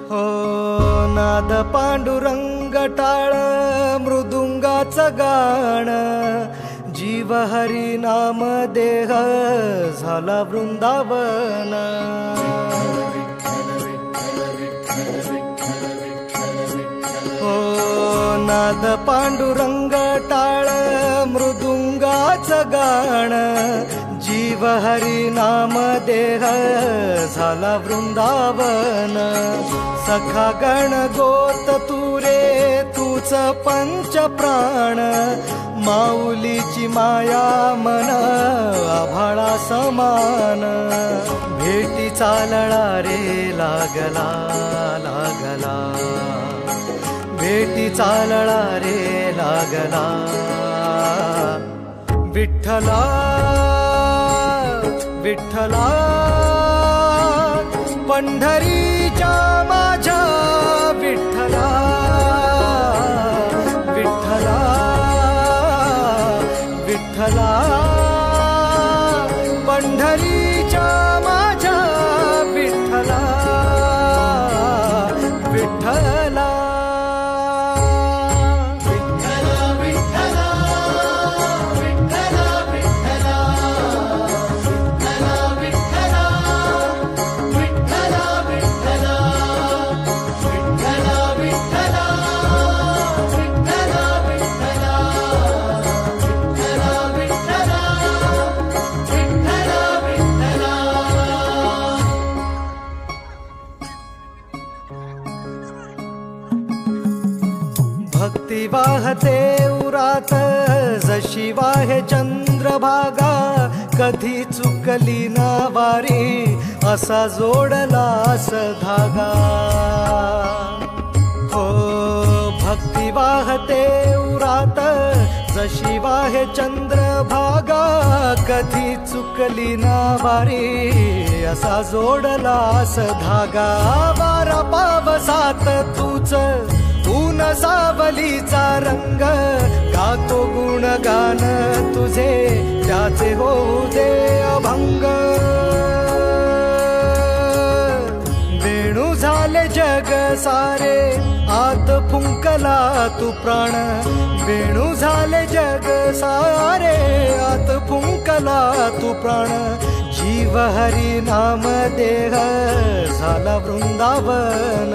हो नाद पांडुरंग टाळ मृदुंगाचं गाण जीव हरी नाम देह झाला वृंदावन हो नाद पांडुरंग टाळ मृदुंगाचं गाण जीव हरी नाम देह झाला वृंदावन सखा गण गोत तुरे तूच पंच प्राण माऊलीची माया मन आभाळा समान भेटी चालळा रे लागला लागला भेटी चालळा रे लागला विठ्ठला विठ्ठला पंढरीच्या माझ्या विठ्ठला विठ्ठला विठ्ठला पंढरीच्या माझ्या विठ्ठला विठ्ठला भक्ती वाहते उरात जशी वाहे चंद्रभागा कधी चुकली ना वारी असा जोडलास धागा हो भक्ती वाहते उरात जशी वाहे चंद्रभागा कधी चुकली ना वारी असा जोडलास धागा वारा पावसात तूच ऊन सावलीचा रंग गातो गुणगान तुझे त्याचे होऊ दे अभंग वेणू झाले जग सारे आत फुंकला तू प्राण वेणू झाले जग सारे आत फुंकला तू प्राण जीव हरी नाम देह झाला वृंदावन